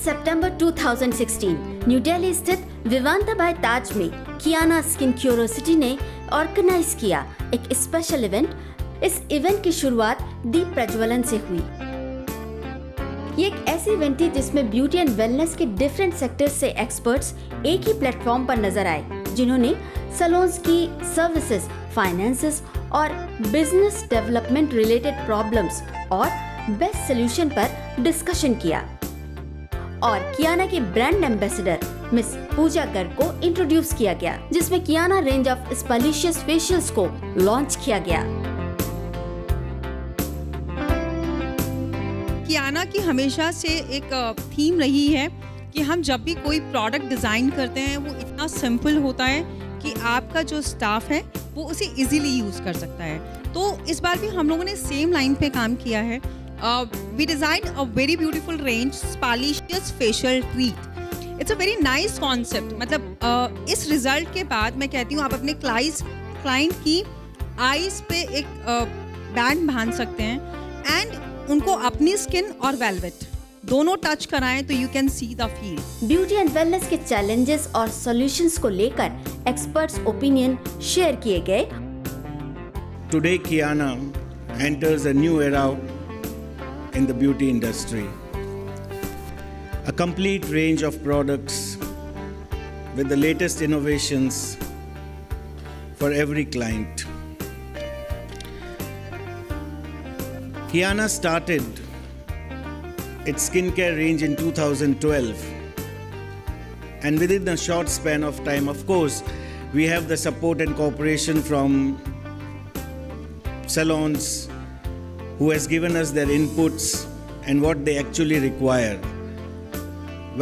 सितंबर 2016 new Delhi स्थित Vivanta by ताज में Kiana skin curiosity ने ऑर्गेनाइज किया एक स्पेशल इवेंट। इस इवेंट की शुरुआत दीप प्रज्वलन से हुई। ये एक ऐसी इवेंट थी जिसमें ब्यूटी एंड वेलनेस के डिफरेंट सेक्टर्स से एक्सपर्ट्स एक ही प्लेटफॉर्म पर नजर आए, जिन्होंने सैलून्स की सर्विसेज, फाइनेंसेस और बिजनेस डेवलपमेंट रिलेटेड प्रॉब्लम्स और बेस्ट सोल्यूशन पर डिस्कशन किया। और कियाना के ब्रांड एम्बेसडर मिस पूजा गर्ग को इंट्रोड्यूस किया गया, जिसमें कियाना रेंज ऑफ स्पालिशियस फेशियल्स को लॉन्च किया गया। कियाना की हमेशा से एक थीम रही है कि हम जब भी कोई प्रोडक्ट डिज़ाइन करते हैं वो इतना सिंपल होता है कि आपका जो स्टाफ है वो उसे इजीली यूज़ कर सकता है। तो इस बार भी हम लोगों ने सेम लाइन पे काम किया है। We designed a very beautiful range, Spalicious Facial Treat. It's a very nice concept. मतलब इस रिजल्ट के बाद मैं कहती हूँ आप अपने क्लाइंट की आईज पे एक बैंड बांध सकते हैं एंड उनको अपनी स्किन और वेलवेट दोनों टच कराएं तो you can see the feel. Beauty and wellness के चैलेंजेस और सॉल्यूशंस को लेकर एक्सपर्ट्स ओपिनियन शेयर किए गए। Today Kiana enters a new era in the beauty industry. A complete range of products with the latest innovations for every client. Kiana started its skincare range in 2012, and within a short span of time, of course, we have the support and cooperation from salons who has given us their inputs and what they actually require.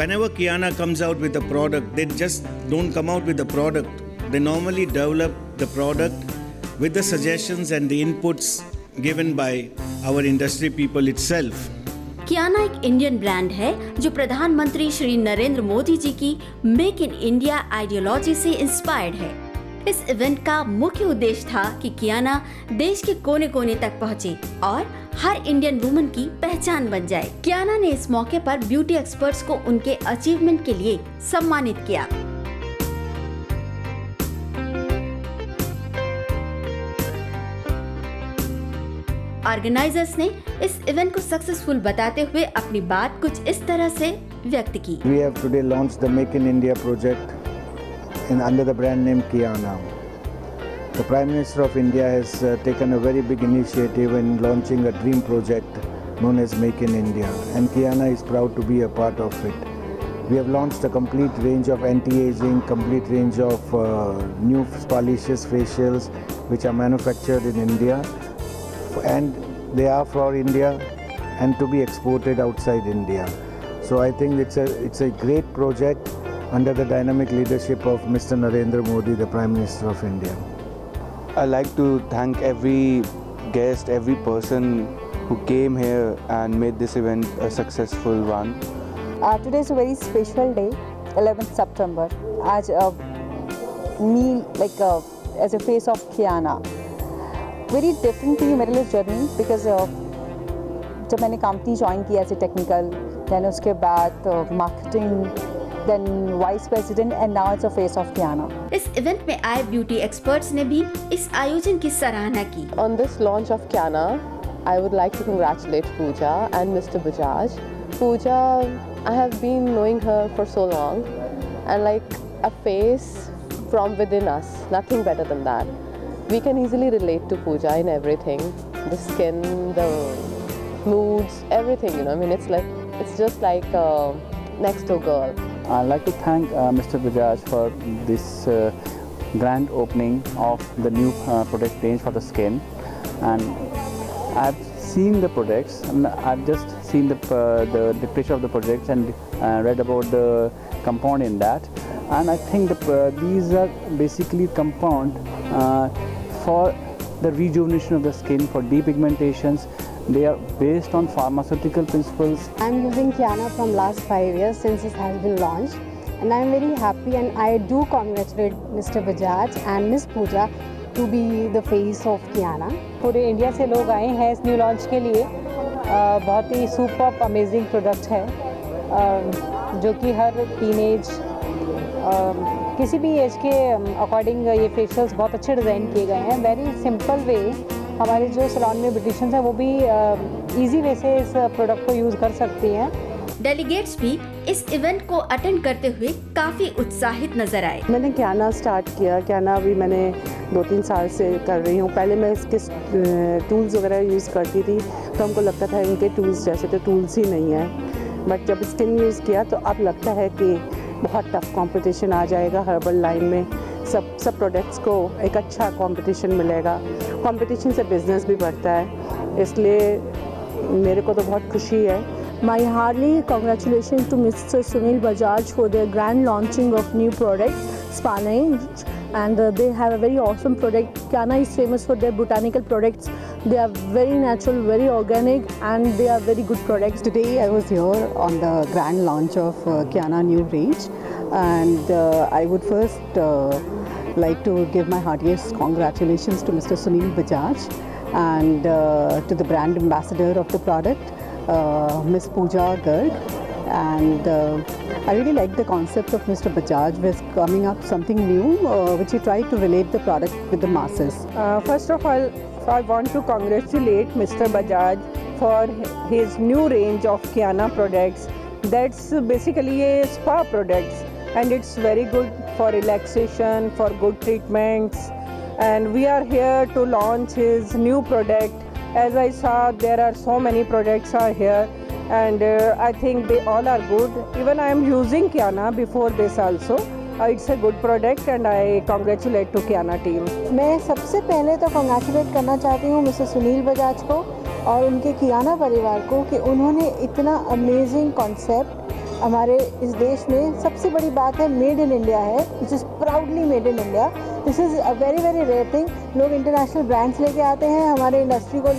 Whenever Kiana comes out with a product, they just don't come out with the product. They normally develop the product with the suggestions and the inputs given by our industry people itself. Kiana एक Indian brand है जो प्रधानमंत्री श्री नरेंद्र मोदी जी की make in India ideology से inspired है। इस event का मुख्य उद्देश्य था कि कियाना देश के कोने कोने तक पहुंचे और हर इंडियन वुमन की पहचान बन जाए। कियाना ने इस मौके पर ब्यूटी एक्सपर्ट्स को उनके अचीवमेंट के लिए सम्मानित किया। ऑर्गेनाइजर्स ने इस इवेंट को सक्सेसफुल बताते हुए अपनी बात कुछ इस तरह से व्यक्त की। We have today launched the Make in India project under the brand name Kiana. The Prime Minister of India has taken a very big initiative in launching a dream project known as Make in India, and Kiana is proud to be a part of it. We have launched a complete range of anti-aging, complete range of new Spalicious facials which are manufactured in India, and they are for India and to be exported outside India. So I think it's a great project under the dynamic leadership of Mr. Narendra Modi, the Prime Minister of India. I'd like to thank every guest, every person who came here and made this event a successful one. Today is a very special day, 11th September. आज me like as a face of Kiana. Very different थी मेरे लिए journey because जब मैंने company join किया as a technical, then उसके बाद marketing, then vice president and now it's a face of Kiana. इस इवेंट में आए ब्यूटी एक्सपर्ट्स ने भी इस आयोजन की सराहना की। On this launch of Kiana, I would like to congratulate Pooja and Mr. Bajaj. Pooja, I have been knowing her for so long, and like a face from within us, nothing better than that. We can easily relate to Pooja in everything, the skin, the moods, everything, you know. I mean, it's just like a next door girl. I'd like to thank Mr. Bajaj for this grand opening of the new product range for the skin, and I've seen the products, and I've just seen the picture of the products and read about the compound in that, and I think these are basically compound for the rejuvenation of the skin, for depigmentations. They are based on pharmaceutical principles. I'm using Kiana from last 5 years since it has been launched, and I'm very happy, and I do congratulate Mr. Bajaj and Miss Pooja to be the face of Kiana. पूरे India से लोग आए हैं इस new launch के लिए। बहुत ही super amazing product है जो कि हर टीनेज किसी भी एज के अकॉर्डिंग ये फेशियल्स बहुत अच्छे डिज़ाइन किए गए हैं। वेरी सिंपल वे, हमारे जो सैलून में ब्यूटिशियंस हैं वो भी इजी वे से इस प्रोडक्ट को यूज़ कर सकती हैं। डेलीगेट्स भी इस इवेंट को अटेंड करते हुए काफ़ी उत्साहित नजर आए। मैंने कियाना स्टार्ट किया, कियाना अभी मैंने 2-3 साल से कर रही हूँ। पहले मैं इसके टूल्स वगैरह यूज़ करती थी तो हमको लगता था इनके टूल्स जैसे तो टूल्स ही नहीं है, बट जब स्किन यूज़ किया तो अब लगता है कि बहुत टफ कंपटीशन आ जाएगा हर्बल लाइन में। सब प्रोडक्ट्स को एक अच्छा कंपटीशन मिलेगा, कंपटीशन से बिजनेस भी बढ़ता है, इसलिए मेरे को तो बहुत खुशी है। My hearty congratulations to Mr. Sunil Bajaj for their grand launching of new products, Spanage, and they have a very awesome product. Kiana is famous for their botanical products. They are very natural, very organic, and they are very good products. Today I was here on the grand launch of Kiana new range, and I would first like to give my heartiest congratulations to Mr. Sunil Bajaj and to the brand ambassador of the product, Miss Pooja Garg, and I really like the concept of Mr. Bajaj with coming up something new, which he tried to relate the product with the masses. First of all, I want to congratulate Mr. Bajaj for his new range of Kiana products. That's basically a spa products, and it's very good for relaxation, for good treatments, and we are here to launch his new product. As I saw, there are so many products are here, and I think they all are good. Even I am using Kiana before this also. It's a good product and I congratulate to Kiana team. मैं सबसे पहले तो congratulate करना चाहती हूँ mister Sunil Bajaj को और उनके कियाना परिवार को कि उन्होंने इतना अमेजिंग कॉन्सेप्ट हमारे इस देश में, सबसे बड़ी बात है मेड इन इंडिया है, which is proudly made in India. This is a very very rare thing. लोग इंटरनेशनल ब्रांड्स लेके आते हैं, हमारे इंडस्ट्री को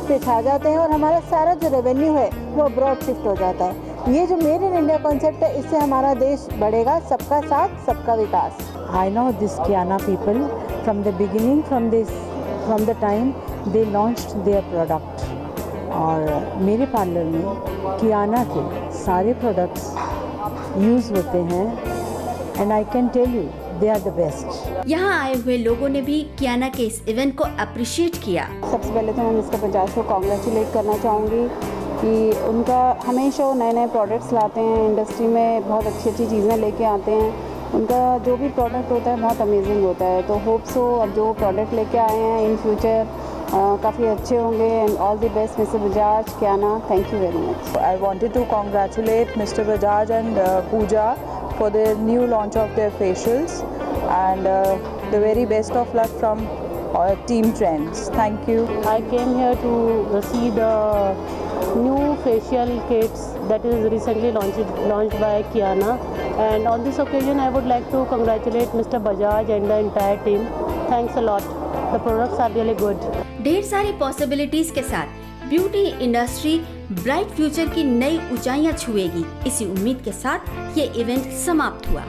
पे छा जाते हैं और हमारा सारा जो रेवेन्यू है वो अब्रॉड शिफ्ट हो जाता है। ये जो मेड इन इंडिया कॉन्सेप्ट है, इससे हमारा देश बढ़ेगा। सबका साथ, सबका विकास। I know this Kiana people from the beginning, from the time they launched their product. और मेरे पार्लर में कियाना के सारे प्रोडक्ट्स यूज़ होते हैं and I can tell you they are the best. यहाँ आए हुए लोगों ने भी कियाना के इस इवेंट को अप्रिशिएट किया। सबसे पहले तो मैं मिस्टर बजाज को कॉन्ग्रेचुलेट करना चाहूँगी कि उनका हमेशा वो नए नए प्रोडक्ट्स लाते हैं, इंडस्ट्री में बहुत अच्छी अच्छी चीज़ें लेके आते हैं। उनका जो भी प्रोडक्ट होता है बहुत अमेजिंग होता है। तो होप सो अब जो प्रोडक्ट लेके आए हैं इन फ्यूचर काफ़ी अच्छे होंगे। And all the best mister Bajaj, Kiana, thank you very much. I wanted to congratulate Mr. Bajaj and Pooja for their new launch of their facials, and the very best of luck from Team Trends. Thank you. I came here to see the new facial kits that is recently launched by Kiana, and on this occasion I would like to congratulate Mr. Bajaj and the entire team. Thanks a lot. The products are really good. ढेर सारी possibilities के साथ beauty industry bright future की नई ऊंचाइयां छुएगी। इसी उम्मीद के साथ ये इवेंट समाप्त हुआ।